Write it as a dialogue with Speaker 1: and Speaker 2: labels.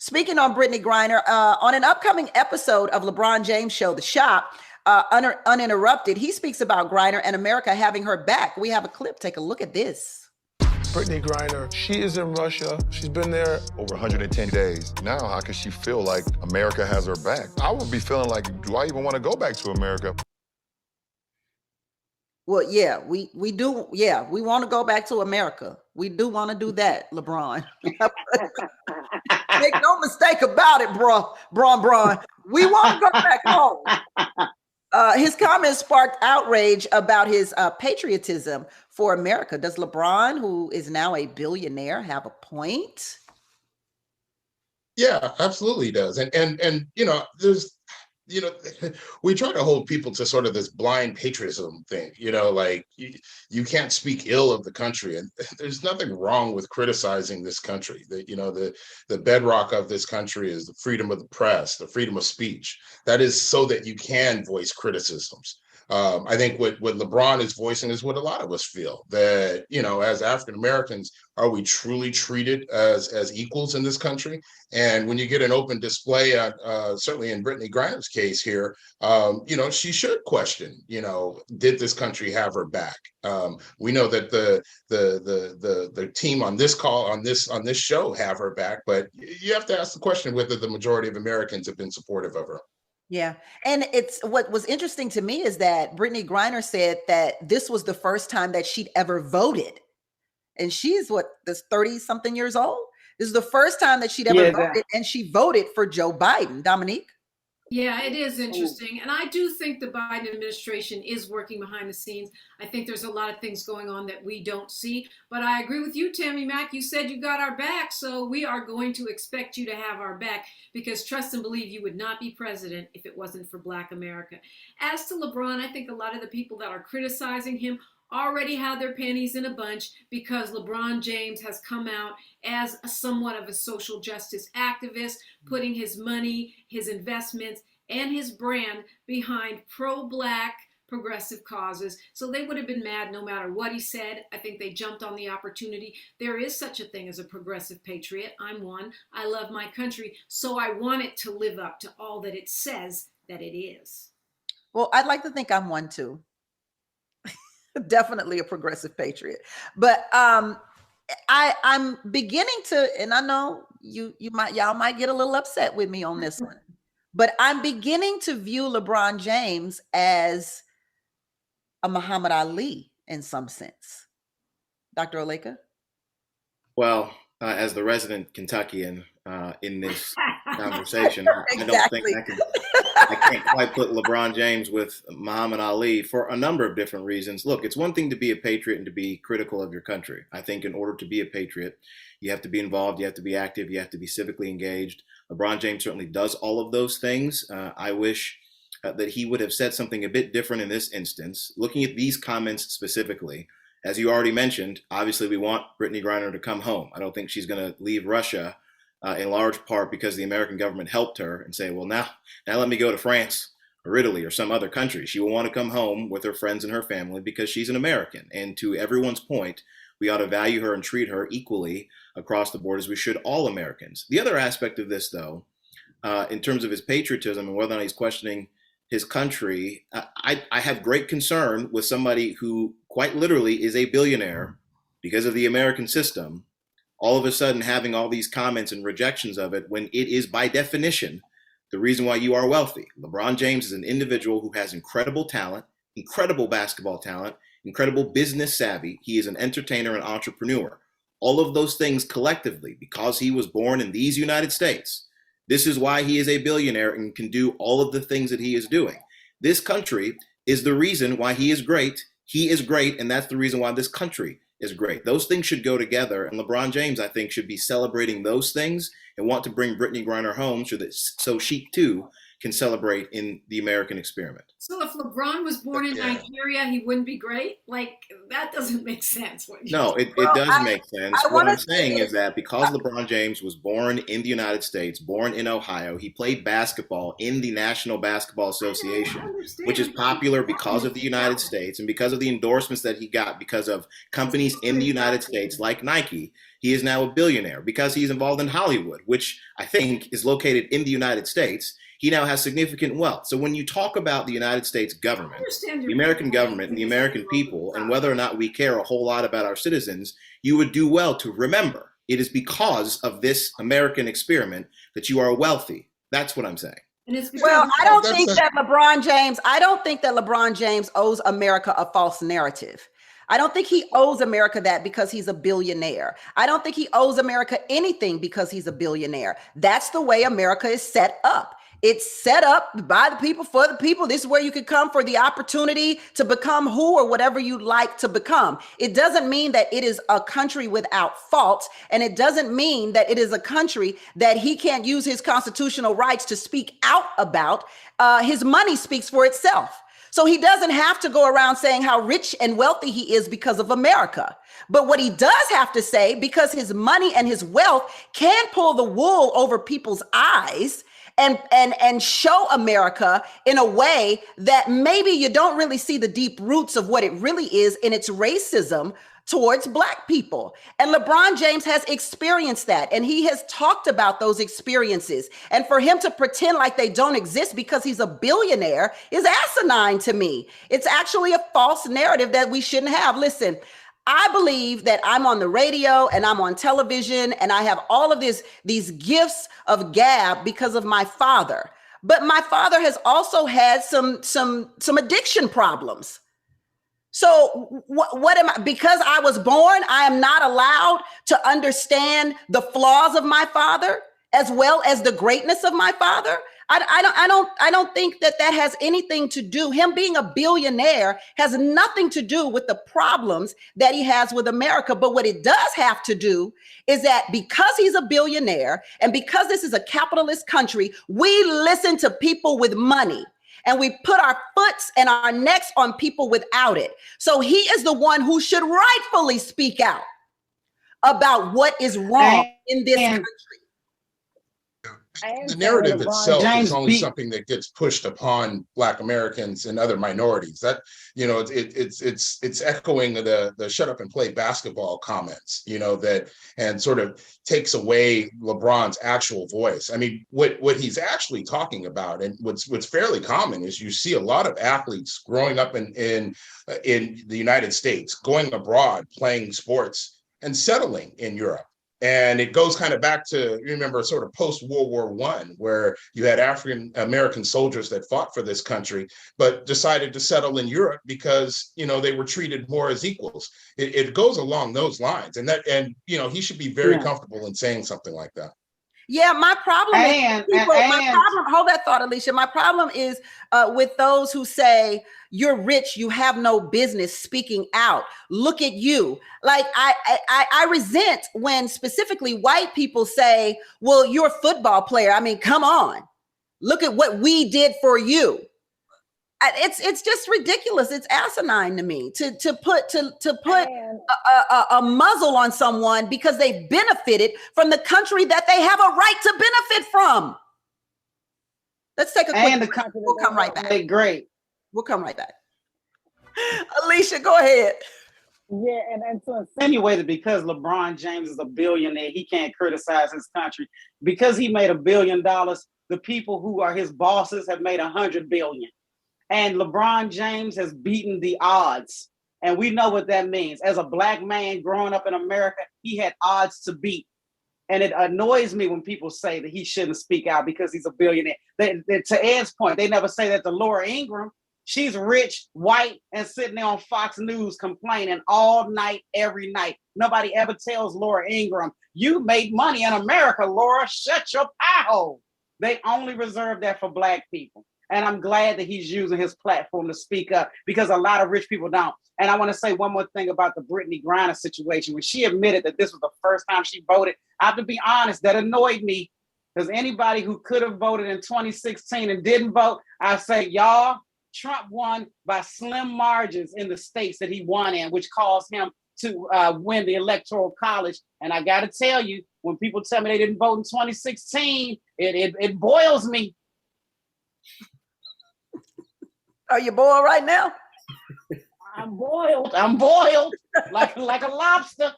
Speaker 1: Speaking on Brittany Griner, on an upcoming episode of LeBron James' show, The Shop, Uninterrupted, he speaks about Griner and America having her back. We have a clip. Take a look at this.
Speaker 2: Brittany Griner, she is in Russia. She's been there
Speaker 3: over 110 days. Now, how can she feel like America has her back? I would be feeling like, do I even want to go back to America?
Speaker 1: Well, yeah, we do. Yeah, we want to go back to America. We do want to do that, LeBron. Make no mistake about it, Bron. We want to go back home. His comments sparked outrage about his patriotism for America. Does LeBron, who is now a billionaire, have a point?
Speaker 4: Yeah, absolutely he does. And we try to hold people to sort of this blind patriotism thing, like you can't speak ill of the country. And there's nothing wrong with criticizing this country. The bedrock of this country is the freedom of the press, the freedom of speech. That is so that you can voice criticisms. I think what LeBron is voicing is what a lot of us feel, that, as African Americans, are we truly treated as equals in this country? And when you get an open display, certainly in Brittany Griner's case here, she should question, did this country have her back? We know that the team on this call, on this show, have her back, but you have to ask the question whether the majority of Americans have been supportive of her.
Speaker 1: Yeah. And what was interesting to me is that Brittany Griner said that this was the first time that she'd ever voted. And she's this 30 something years old. This is the first time that she'd ever voted, and she voted for Joe Biden. Dominique?
Speaker 5: Yeah, it is interesting. And I do think the Biden administration is working behind the scenes. I think there's a lot of things going on that we don't see. But I agree with you, Tammy Mack. You said you got our back. So we are going to expect you to have our back, because trust and believe you would not be president if it wasn't for Black America. As to LeBron, I think a lot of the people that are criticizing him already had their panties in a bunch, because LeBron James has come out as somewhat of a social justice activist, putting his money, his investments, and his brand behind pro-Black progressive causes. So they would have been mad no matter what he said. I think they jumped on the opportunity. There is such a thing as a progressive patriot. I'm one. I love my country, so I want it to live up to all that it says that it is.
Speaker 1: Well, I'd like to think I'm one too. Definitely a progressive patriot. But I'm beginning to, and I know y'all might get a little upset with me on this one, but I'm beginning to view LeBron James as a Muhammad Ali in some sense. Dr. Oleka?
Speaker 6: Well, as the resident Kentuckian in this conversation,
Speaker 1: Exactly.
Speaker 6: I can't quite put LeBron James with Muhammad Ali for a number of different reasons. Look, it's one thing to be a patriot and to be critical of your country. I think in order to be a patriot, you have to be involved, you have to be active, you have to be civically engaged. LeBron James certainly does all of those things. I wish that he would have said something a bit different in this instance. Looking at these comments specifically, as you already mentioned, obviously we want Brittany Griner to come home. I don't think she's going to leave Russia in large part because the American government helped her and say, well, now let me go to France or Italy or some other country. She will want to come home with her friends and her family because she's an American. And to everyone's point, we ought to value her and treat her equally across the board as we should all Americans. The other aspect of this, though, in terms of his patriotism and whether or not he's questioning his country, I have great concern with somebody who quite literally is a billionaire because of the American system, all of a sudden having all these comments and rejections of it when it is by definition the reason why you are wealthy. LeBron James is an individual who has incredible talent, incredible basketball talent, incredible business savvy. He is an entertainer and entrepreneur. All of those things collectively, because he was born in these United States, this is why he is a billionaire and can do all of the things that he is doing. This country is the reason why he is great. He is great, and that's the reason why this country is great. Those things should go together, and LeBron James, I think, should be celebrating those things and want to bring Brittany Griner home so she too can celebrate in the American experiment.
Speaker 5: So if LeBron was born in Nigeria, he wouldn't be great? Like, that doesn't make sense.
Speaker 6: No, it does make sense. What I'm saying is that because LeBron James was born in the United States, born in Ohio, he played basketball in the National Basketball Association, which is popular because of the United States and because of the endorsements that he got because of companies in the United States like Nike. He is now a billionaire because he's involved in Hollywood, which I think is located in the United States. He now has significant wealth. So when you talk about the United States government, the American government and the American people, and whether or not we care a whole lot about our citizens, you would do well to remember it is because of this American experiment that you are wealthy. That's what I'm saying.
Speaker 1: Well, I don't think that LeBron James owes America a false narrative. I don't think he owes America that because he's a billionaire. I don't think he owes America anything because he's a billionaire. That's the way America is set up. It's set up by the people, for the people. This is where you could come for the opportunity to become who or whatever you'd like to become. It doesn't mean that it is a country without faults, and it doesn't mean that it is a country that he can't use his constitutional rights to speak out about. His money speaks for itself. So he doesn't have to go around saying how rich and wealthy he is because of America. But what he does have to say, because his money and his wealth can pull the wool over people's eyes and show America in a way that maybe you don't really see the deep roots of what it really is in its racism towards Black people. And LeBron James has experienced that, and he has talked about those experiences. And for him to pretend like they don't exist because he's a billionaire is asinine to me. It's actually a false narrative that we shouldn't have. Listen, I believe that I'm on the radio and I'm on television and I have all of these gifts of gab because of my father. But my father has also had some addiction problems. So what am I? Because I was born, I am not allowed to understand the flaws of my father as well as the greatness of my father. I don't think that has anything to do. Him being a billionaire has nothing to do with the problems that he has with America. But what it does have to do is that because he's a billionaire and because this is a capitalist country, we listen to people with money. And we put our foots and our necks on people without it. So he is the one who should rightfully speak out about what is wrong in this country.
Speaker 4: The narrative itself is only something that gets pushed upon Black Americans and other minorities. That, you know, it's echoing the shut up and play basketball comments, you know, that, and sort of takes away LeBron's actual voice. I mean, what he's actually talking about, and what's fairly common, is you see a lot of athletes growing up in the United States, going abroad, playing sports, and settling in Europe. And it goes kind of back to, remember, sort of post-World War I, where you had African American soldiers that fought for this country, but decided to settle in Europe because, you know, they were treated more as equals. It goes along those lines, and you know, he should be very comfortable in saying something like that.
Speaker 1: Yeah, my problem hold that thought, Alicia. My problem is with those who say you're rich, you have no business speaking out. Look at you. Like I resent when specifically white people say, well, you're a football player. I mean, come on. Look at what we did for you. It's just ridiculous. It's asinine to me to put a muzzle on someone because they've benefited from the country that they have a right to benefit from. Let's take a quick break. We'll come right back.
Speaker 7: Great.
Speaker 1: We'll come right back. Alicia, go ahead.
Speaker 7: Yeah, and to insinuate that because LeBron James is a billionaire, he can't criticize his country. Because he made $1 billion, the people who are his bosses have made 100 billion. And LeBron James has beaten the odds. And we know what that means. As a Black man growing up in America, he had odds to beat. And it annoys me when people say that he shouldn't speak out because he's a billionaire. To Ed's point, they never say that to Laura Ingraham. She's rich, white, and sitting there on Fox News complaining all night, every night. Nobody ever tells Laura Ingraham, you make money in America, Laura, shut your pie hole. They only reserve that for Black people. And I'm glad that he's using his platform to speak up because a lot of rich people don't. And I want to say one more thing about the Brittany Griner situation. When she admitted that this was the first time she voted, I have to be honest, that annoyed me. Because anybody who could have voted in 2016 and didn't vote, I say, y'all, Trump won by slim margins in the states that he won in, which caused him to win the Electoral College. And I got to tell you, when people tell me they didn't vote in 2016, it boils me.
Speaker 1: Are you boiled right now?
Speaker 7: I'm boiled. I'm boiled like a lobster.